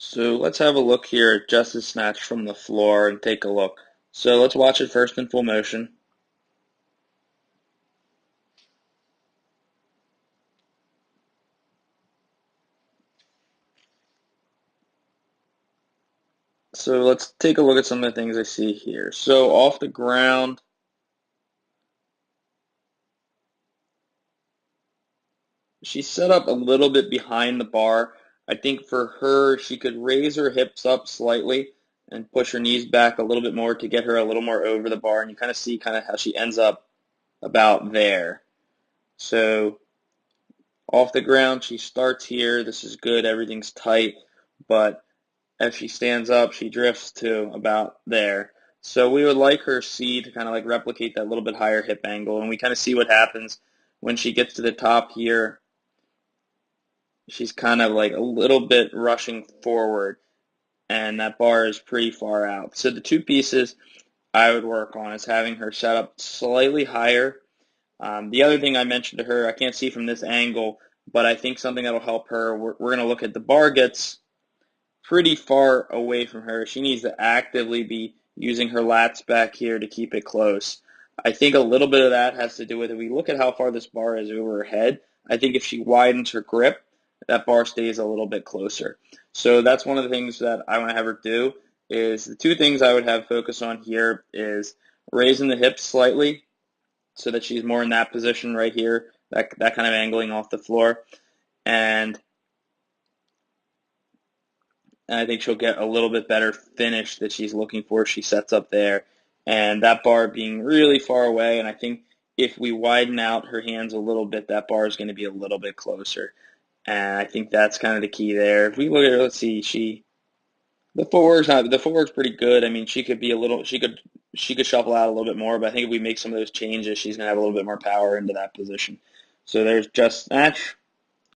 So let's have a look here at Jess's snatch from the floor and take a look. So let's watch it first in full motion. So let's take a look at some of the things I see here. So off the ground, she's set up a little bit behind the bar. I think for her, she could raise her hips up slightly and push her knees back a little bit more to get her a little more over the bar. And you kind of see kind of how she ends up about there. So off the ground, she starts here. This is good. Everything's tight. But as she stands up, she drifts to about there. So we would like her C to kind of like replicate that little bit higher hip angle. And we kind of see what happens when she gets to the top here. She's kind of like a little bit rushing forward, and that bar is pretty far out. So the two pieces I would work on is having her set up slightly higher. The other thing I mentioned to her, I can't see from this angle, but I think something that'll help her, we're going to look at the bar gets pretty far away from her. She needs to actively be using her lats back here to keep it close. I think a little bit of that has to do with if we look at how far this bar is over her head. I think if she widens her grip, that bar stays a little bit closer. So that's one of the things that I want to have her do is the two things I would have focus on here is raising the hips slightly so that she's more in that position right here, that kind of angling off the floor. And and I think she'll get a little bit better finish that she's looking for. She sets up there, and that bar being really far away, and I think if we widen out her hands a little bit, that bar is going to be a little bit closer, and I think that's kind of the key there. If we look at her, let's see, the footwork's pretty good. I mean, she could be a little, she could shuffle out a little bit more, but I think if we make some of those changes, she's going to have a little bit more power into that position. So there's just Snatch.